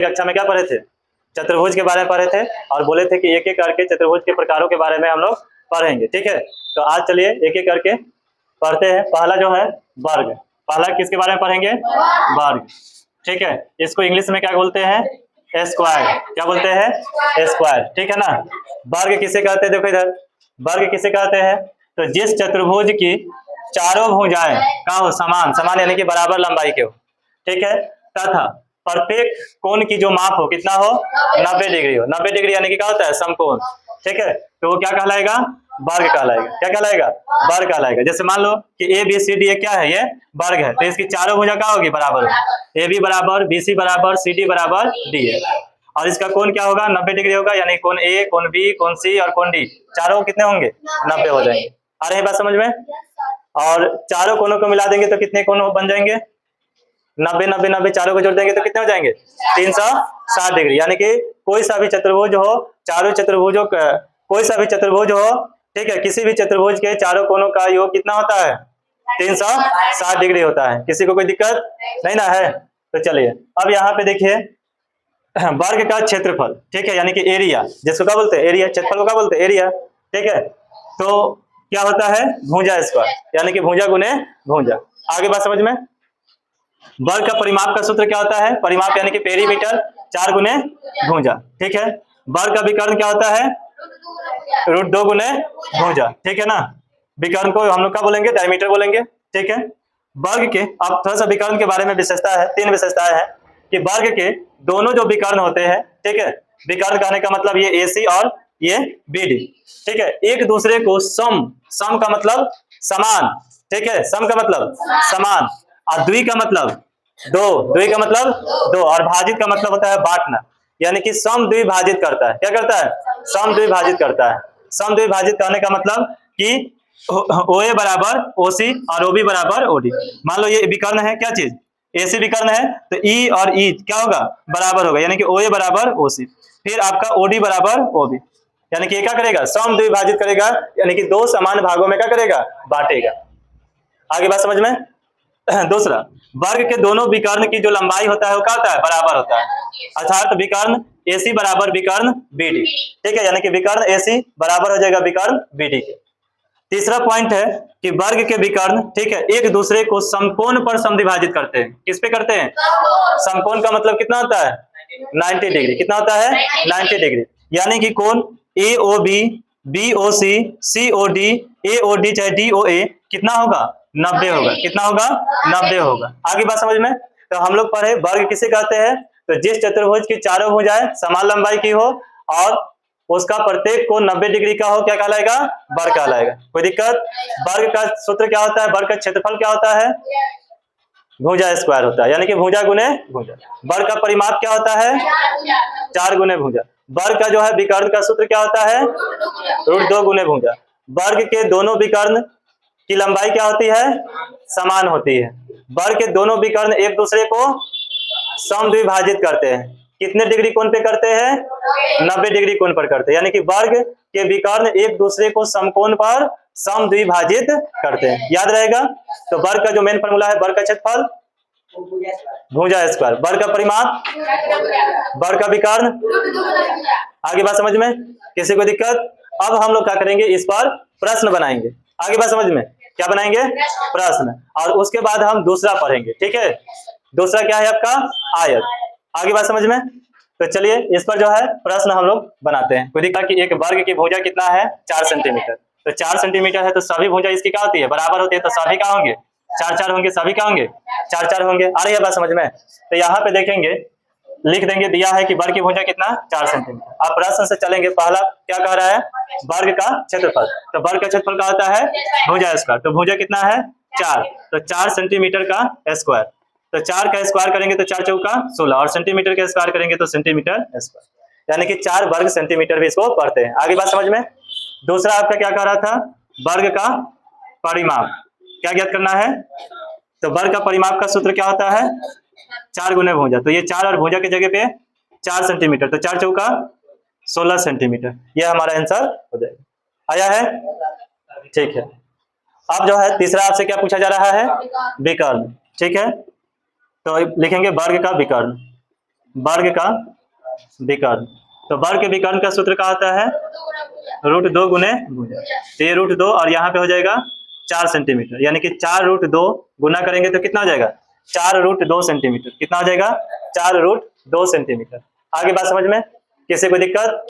कक्षा में क्या पढ़े थे? चतुर्भुज के बारे में पढ़े थे और बोले थे कि एक एक करके चतुर्भुज के प्रकारों के बारे में हम लोग पढ़ेंगे। ठीक है, तो आज चलिए एक एक करके पढ़ते हैं। पहला जो है वर्ग, पहला किसके बारे में पढ़ेंगे? वर्ग। ठीक है, इसको इंग्लिश में क्या बोलते हैं? स्क्वायर। क्या बोलते हैं? स्क्वायर। ठीक है ना। वर्ग किसे कहते हैं? देखो इधर, वर्ग किसे कहते हैं? तो जिस चतुर्भुज की चारों भुजाएं का हो समान, समान यानी कि बराबर लंबाई के हो, ठीक है, तथा प्रत्येक कोण की जो माप हो कितना हो? 90 डिग्री हो। 90 डिग्री यानी कि क्या होता है? समकोण। ठीक है, तो वो क्या कहलाएगा? वर्ग कहलाएगा। क्या कहलाएगा? वर्ग कहलाएगा। जैसे मान लो कि ए बी सी डी ये क्या है? ये वर्ग है, तो इसकी चारों भुजा क्या होगी? बराबर होगी। ए बी बराबर, बी सी बराबर, सी डी बराबर डी है। और इसका कोण क्या होगा? 90 डिग्री होगा, यानी कोण ए, कोण बी, कोण सी और कोण डी, चारों कितने होंगे? 90 हो जाएंगे। आ रही बात समझ में? और चारों कोणों को मिला देंगे तो कितने कोण बन जाएंगे? 90 90 90 चारों को जोड़ देंगे तो कितने हो जाएंगे? 360 डिग्री। यानी कि कोई सा भी चतुर्भुज हो, चारों चतुर्भुजों का कोई सा भी चतुर्भुज हो, ठीक है, किसी भी चतुर्भुज के चारों कोणों का योग कितना होता है? 360 डिग्री होता है। किसी को कोई दिक्कत नहीं ना है? तो चलिए अब यहाँ पे देखिए वर्ग का क्षेत्रफल, ठीक है, यानी कि एरिया, जिसको क्या बोलते हैं? एरिया। क्षेत्रफल को क्या बोलते हैं? एरिया। ठीक है, तो क्या होता है? भुजा स्क्वायर, यानी कि भुजा गुने भुजा। आगे बात समझ में? वर्ग का परिमाप का सूत्र क्या होता है? परिमाप यानी कि पेरीमीटर 4 गुने भुजा। ठीक है, वर्ग का विकर्ण क्या होता है? √2 गुने भुजा। ठीक है ना। विकर्ण को हम लोग क्या बोलेंगे? डायमीटर बोलेंगे। ठीक है, वर्ग के अब थोड़ा सा विकर्ण के बारे में विशेषता है, 3 विशेषताएं हैं कि वर्ग के दोनों जो विकर्ण होते हैं, ठीक है, विकर्ण कहने का मतलब ये AC और ये BD, ठीक है, एक दूसरे को सम का मतलब समान, ठीक है, सम का मतलब समान, और द्वि का मतलब दो, द्वि का मतलब दो, और भाजित का मतलब होता है बांटना, यानी कि सम द्विभाजित करता है। क्या करता है? सम द्विभाजित करता है। सम द्विभाजित करने का मतलब कि OA बराबर OC और OB बराबर OD। मान लो ये विकर्ण है, क्या चीज? AC विकर्ण है, तो E और E क्या होगा? बराबर होगा, यानी कि OA बराबर OC। फिर आपका OD बराबर OB, यानी कि क्या करेगा? सम द्विभाजित करेगा, यानी कि दो समान भागों में क्या करेगा? बांटेगा। आगे बात समझ में? दूसरा, वर्ग के दोनों विकर्ण की जो लंबाई होता है वो क्या होता है? बराबर होता है, अर्थात विकर्ण AC बराबर विकर्ण BD। ठीक है, यानी कि विकर्ण AC बराबर हो जाएगा विकर्ण BD के। तीसरा पॉइंट है कि वर्ग के विकर्ण, ठीक है, एक दूसरे को समकोण पर समद्विभाजित करते हैं। किस पे करते हैं? समकोण का मतलब कितना होता है? 90 डिग्री। कितना होता है? 90 डिग्री, यानी कि कोण AOB, BOC, COD, AOD चाहे DOA कितना होगा? 90 होगा। कितना होगा? 90 होगा। आगे बात समझ में? तो हम लोग पढ़े वर्ग किसे कहते हैं? तो जिस चतुर्भुज की चारों भुजाएं समान लंबाई की हो और उसका प्रत्येक कोण 90 डिग्री का हो, क्या कहलाएगा? वर्ग कहलाएगा। कोई दिक्कत? वर्ग का सूत्र क्या होता है? वर्ग का क्षेत्रफल क्या होता है? भुजा स्क्वायर होता है, यानी कि भुजा गुने भुजा। वर्ग का परिमाप क्या होता है? 4 गुने भुजा। वर्ग का जो है विकर्ण का सूत्र क्या होता है? √2 गुने भुजा। वर्ग के दोनों विकर्ण की लंबाई क्या होती है? समान होती है। वर्ग के दोनों विकर्ण एक दूसरे को समद्विभाजित करते हैं। कितने डिग्री कोण पे करते हैं? 90 डिग्री कोण पर करते हैं, यानी कि वर्ग के विकर्ण एक दूसरे को समकोण पर समद्विभाजित करते हैं। याद रहेगा? तो वर्ग का जो मेन फॉर्मूला है, वर्ग का क्षेत्रफल भुजा स्क्वायर, वर्ग का परिमाप, वर्ग का विकर्ण। आगे बात समझ में? किसी को दिक्कत? अब हम लोग क्या करेंगे? इस पर प्रश्न बनाएंगे। आगे बात समझ में? क्या बनाएंगे? प्रश्न। और उसके बाद हम दूसरा पढ़ेंगे। ठीक है, दूसरा क्या है आपका? आयत। आगे बात समझ में? तो चलिए इस पर जो है प्रश्न हम लोग बनाते हैं। कोई दिक्कत? कि एक वर्ग की भुजा कितना है? 4 सेंटीमीटर। तो 4 सेंटीमीटर है, तो सभी भुजा इसकी क्या होती है? बराबर होती है, तो सभी क्या होंगे? 4 4 होंगे। सभी क्या होंगे? 4 4 होंगे। आ रही है बात समझ में? तो यहाँ पे देखेंगे, लिख देंगे, दिया है कि वर्ग की भुजा कितना? 4 सेंटीमीटर। आप प्रश्न से चलेंगे। पहला क्या कह रहा है? वर्ग का क्षेत्रफल। तो वर्ग का क्षेत्रफल क्या होता है? भुजा स्क्वायर। तो भुजा कितना है? 4, तो 4 सेंटीमीटर का स्क्वायर। तो 4 का स्क्वायर करेंगे तो 4 चौका 16, और सेंटीमीटर का स्क्वायर करेंगे तो सेंटीमीटर स्क्वायर, यानी कि 4 वर्ग सेंटीमीटर भी इसको पढ़ते हैं। आगे बात समझ में? दूसरा आपका क्या कह रहा था? वर्ग का परिमाप क्या ज्ञात करना है? तो वर्ग का परिमाप का सूत्र क्या होता है? 4 गुने भुजा। तो ये 4 और भुजा की जगह पे 4 सेंटीमीटर, तो 4 चौका 16 सेंटीमीटर, ये हमारा आंसर हो जाएगा। आया है? ठीक है। अब जो है तीसरा आपसे क्या पूछा जा रहा है? विकर्ण। ठीक है, तो लिखेंगे वर्ग का विकर्ण। वर्ग का विकर्ण। तो वर्ग के विकर्ण का सूत्र क्या होता है? √2 गुने भुजा। तो ये √2 और यहाँ पे हो जाएगा 4 सेंटीमीटर, यानी कि 4√2 गुना करेंगे तो कितना हो जाएगा? 4√2 सेंटीमीटर। कितना हो जाएगा? 4√2 सेंटीमीटर। आगे बात समझ में? किसी को दिक्कत?